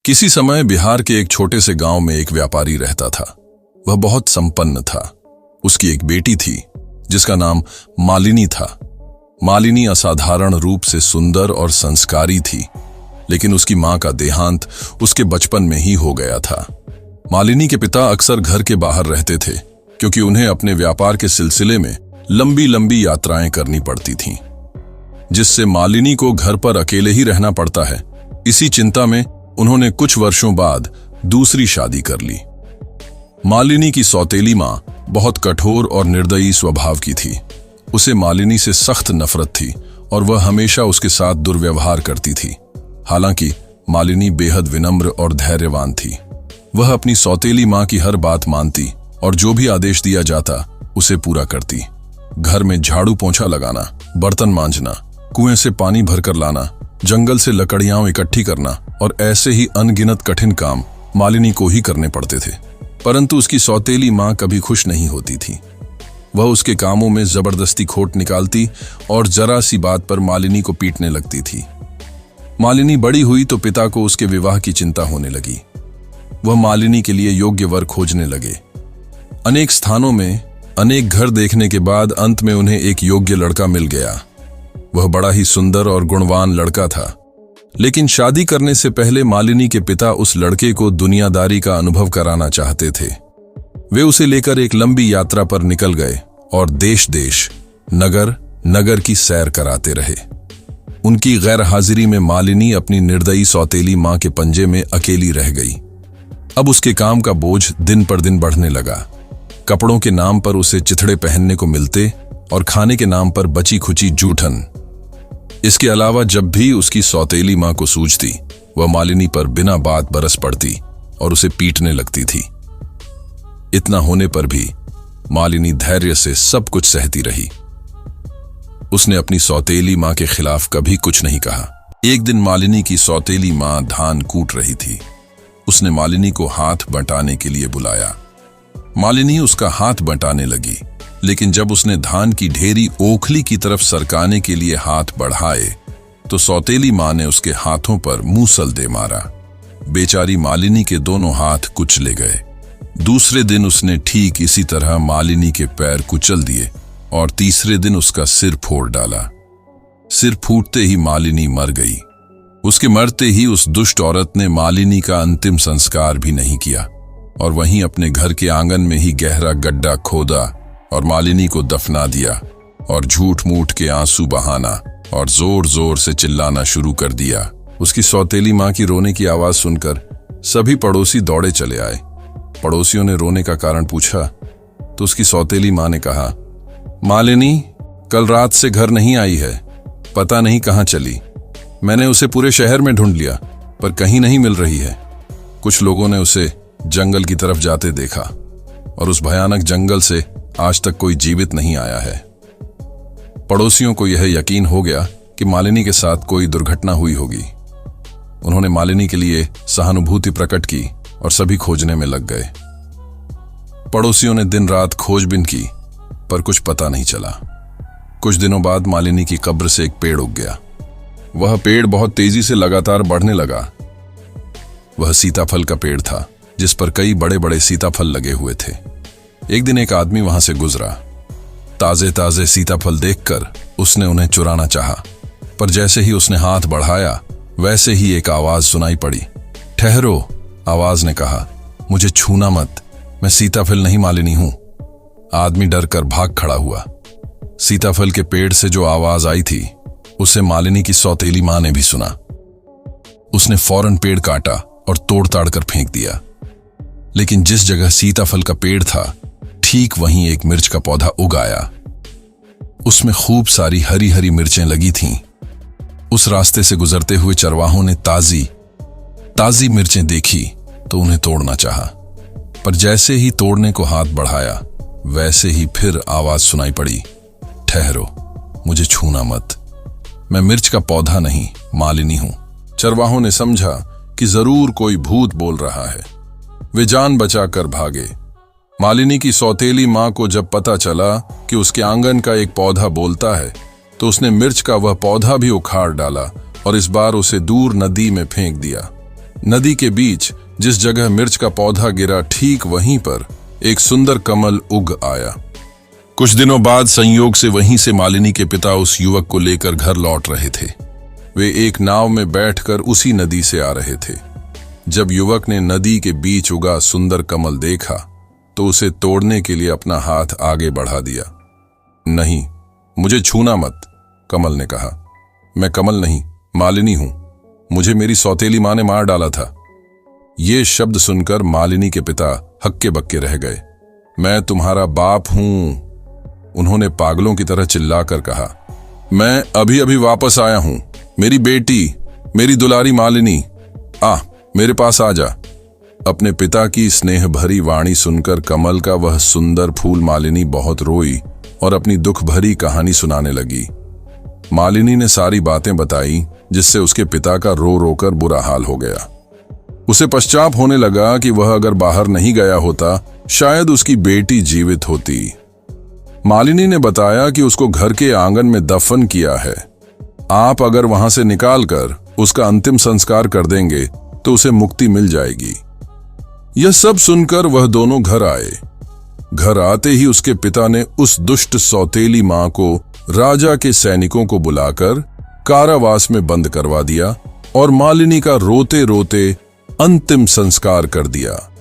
किसी समय बिहार के एक छोटे से गांव में एक व्यापारी रहता था। वह बहुत संपन्न था। उसकी एक बेटी थी जिसका नाम मालिनी था। मालिनी असाधारण रूप से सुंदर और संस्कारी थी, लेकिन उसकी मां का देहांत उसके बचपन में ही हो गया था। मालिनी के पिता अक्सर घर के बाहर रहते थे क्योंकि उन्हें अपने व्यापार के सिलसिले में लंबी लंबी यात्राएं करनी पड़ती थीं, जिससे मालिनी को घर पर अकेले ही रहना पड़ता है। इसी चिंता में उन्होंने कुछ वर्षों बाद दूसरी शादी कर ली। मालिनी की सौतेली मां बहुत कठोर और निर्दयी स्वभाव की थी। उसे मालिनी से सख्त नफरत थी और वह हमेशा उसके साथ दुर्व्यवहार करती थी। हालांकि मालिनी बेहद विनम्र और धैर्यवान थी। वह अपनी सौतेली मां की हर बात मानती और जो भी आदेश दिया जाता उसे पूरा करती। घर में झाड़ू पोंछा लगाना, बर्तन मांजना, कुएं से पानी भरकर लाना, जंगल से लकड़ियां इकट्ठी करना और ऐसे ही अनगिनत कठिन काम मालिनी को ही करने पड़ते थे। परंतु उसकी सौतेली मां कभी खुश नहीं होती थी। वह उसके कामों में जबरदस्ती खोट निकालती और जरा सी बात पर मालिनी को पीटने लगती थी। मालिनी बड़ी हुई तो पिता को उसके विवाह की चिंता होने लगी। वह मालिनी के लिए योग्य वर खोजने लगे। अनेक स्थानों में अनेक घर देखने के बाद अंत में उन्हें एक योग्य लड़का मिल गया। वह बड़ा ही सुंदर और गुणवान लड़का था, लेकिन शादी करने से पहले मालिनी के पिता उस लड़के को दुनियादारी का अनुभव कराना चाहते थे। वे उसे लेकर एक लंबी यात्रा पर निकल गए और देश देश, नगर नगर की सैर कराते रहे। उनकी गैर हाजिरी में मालिनी अपनी निर्दयी सौतेली मां के पंजे में अकेली रह गई। अब उसके काम का बोझ दिन पर दिन बढ़ने लगा। कपड़ों के नाम पर उसे चिथड़े पहनने को मिलते और खाने के नाम पर बची खुची जूठन। इसके अलावा जब भी उसकी सौतेली मां को सूझती, वह मालिनी पर बिना बात बरस पड़ती और उसे पीटने लगती थी। इतना होने पर भी मालिनी धैर्य से सब कुछ सहती रही। उसने अपनी सौतेली मां के खिलाफ कभी कुछ नहीं कहा। एक दिन मालिनी की सौतेली मां धान कूट रही थी। उसने मालिनी को हाथ बंटाने के लिए बुलाया। मालिनी उसका हाथ बंटाने लगी, लेकिन जब उसने धान की ढेरी ओखली की तरफ सरकाने के लिए हाथ बढ़ाए तो सौतेली मां ने उसके हाथों पर मूसल दे मारा। बेचारी मालिनी के दोनों हाथ कुचले गए। दूसरे दिन उसने ठीक इसी तरह मालिनी के पैर कुचल दिए और तीसरे दिन उसका सिर फोड़ डाला। सिर फूटते ही मालिनी मर गई। उसके मरते ही उस दुष्ट औरत ने मालिनी का अंतिम संस्कार भी नहीं किया और वहीं अपने घर के आंगन में ही गहरा गड्ढा खोदा और मालिनी को दफना दिया और झूठ मूठ के आंसू बहाना और जोर जोर से चिल्लाना शुरू कर दिया। उसकी सौतेली मां की रोने की आवाज सुनकर सभी पड़ोसी दौड़े चले आए। पड़ोसियों ने रोने का कारण पूछा तो उसकी सौतेली मां ने कहा, मालिनी कल रात से घर नहीं आई है, पता नहीं कहां चली। मैंने उसे पूरे शहर में ढूंढ लिया पर कहीं नहीं मिल रही है। कुछ लोगों ने उसे जंगल की तरफ जाते देखा और उस भयानक जंगल से आज तक कोई जीवित नहीं आया है। पड़ोसियों को यह यकीन हो गया कि मालिनी के साथ कोई दुर्घटना हुई होगी। उन्होंने मालिनी के लिए सहानुभूति प्रकट की और सभी खोजने में लग गए। पड़ोसियों ने दिन रात खोजबीन की पर कुछ पता नहीं चला। कुछ दिनों बाद मालिनी की कब्र से एक पेड़ उग गया। वह पेड़ बहुत तेजी से लगातार बढ़ने लगा। वह सीताफल का पेड़ था जिस पर कई बड़े बड़े सीताफल लगे हुए थे। एक दिन एक आदमी वहां से गुजरा। ताजे ताजे सीताफल देखकर उसने उन्हें चुराना चाहा, पर जैसे ही उसने हाथ बढ़ाया वैसे ही एक आवाज सुनाई पड़ी। ठहरो, आवाज ने कहा, मुझे छूना मत, मैं सीताफल नहीं मालिनी हूं। आदमी डर कर भाग खड़ा हुआ। सीताफल के पेड़ से जो आवाज आई थी उसे मालिनी की सौतेली मां ने भी सुना। उसने फौरन पेड़ काटा और तोड़ ताड़ कर फेंक दिया। लेकिन जिस जगह सीताफल का पेड़ था ठीक वहीं एक मिर्च का पौधा उग आया। उसमें खूब सारी हरी हरी मिर्चें लगी थीं। उस रास्ते से गुजरते हुए चरवाहों ने ताजी ताजी मिर्चें देखी तो उन्हें तोड़ना चाहा, पर जैसे ही तोड़ने को हाथ बढ़ाया वैसे ही फिर आवाज सुनाई पड़ी, ठहरो, मुझे छूना मत, मैं मिर्च का पौधा नहीं मालिनी हूं। चरवाहों ने समझा कि जरूर कोई भूत बोल रहा है। वे जान बचाकर भागे। मालिनी की सौतेली मां को जब पता चला कि उसके आंगन का एक पौधा बोलता है तो उसने मिर्च का वह पौधा भी उखाड़ डाला और इस बार उसे दूर नदी में फेंक दिया। नदी के बीच जिस जगह मिर्च का पौधा गिरा, ठीक वहीं पर एक सुंदर कमल उग आया। कुछ दिनों बाद संयोग से वहीं से मालिनी के पिता उस युवक को लेकर घर लौट रहे थे। वे एक नाव में बैठकर उसी नदी से आ रहे थे। जब युवक ने नदी के बीच उगा सुंदर कमल देखा तो उसे तोड़ने के लिए अपना हाथ आगे बढ़ा दिया। नहीं, मुझे छूना मत, कमल ने कहा। मैं कमल नहीं, मालिनी हूं। मुझे मेरी सौतेली मां ने मार डाला था। ये शब्द सुनकर मालिनी के पिता हक्के बक्के रह गए। मैं तुम्हारा बाप हूं, उन्होंने पागलों की तरह चिल्लाकर कहा। मैं अभी अभी वापस आया हूं। मेरी बेटी, मेरी दुलारी मालिनी, मेरे पास आ जा। अपने पिता की स्नेह भरी वाणी सुनकर कमल का वह सुंदर फूल मालिनी बहुत रोई और अपनी दुख भरी कहानी सुनाने लगी। मालिनी ने सारी बातें बताई, जिससे उसके पिता का रो रो कर बुरा हाल हो गया। उसे पश्चाताप होने लगा कि वह अगर बाहर नहीं गया होता, शायद उसकी बेटी जीवित होती। मालिनी ने बताया कि उसको घर के आंगन में दफन किया है। आप अगर वहां से निकालकर उसका अंतिम संस्कार कर देंगे तो उसे मुक्ति मिल जाएगी। यह सब सुनकर वह दोनों घर आए। घर आते ही उसके पिता ने उस दुष्ट सौतेली मां को राजा के सैनिकों को बुलाकर कारावास में बंद करवा दिया और मालिनी का रोते रोते अंतिम संस्कार कर दिया।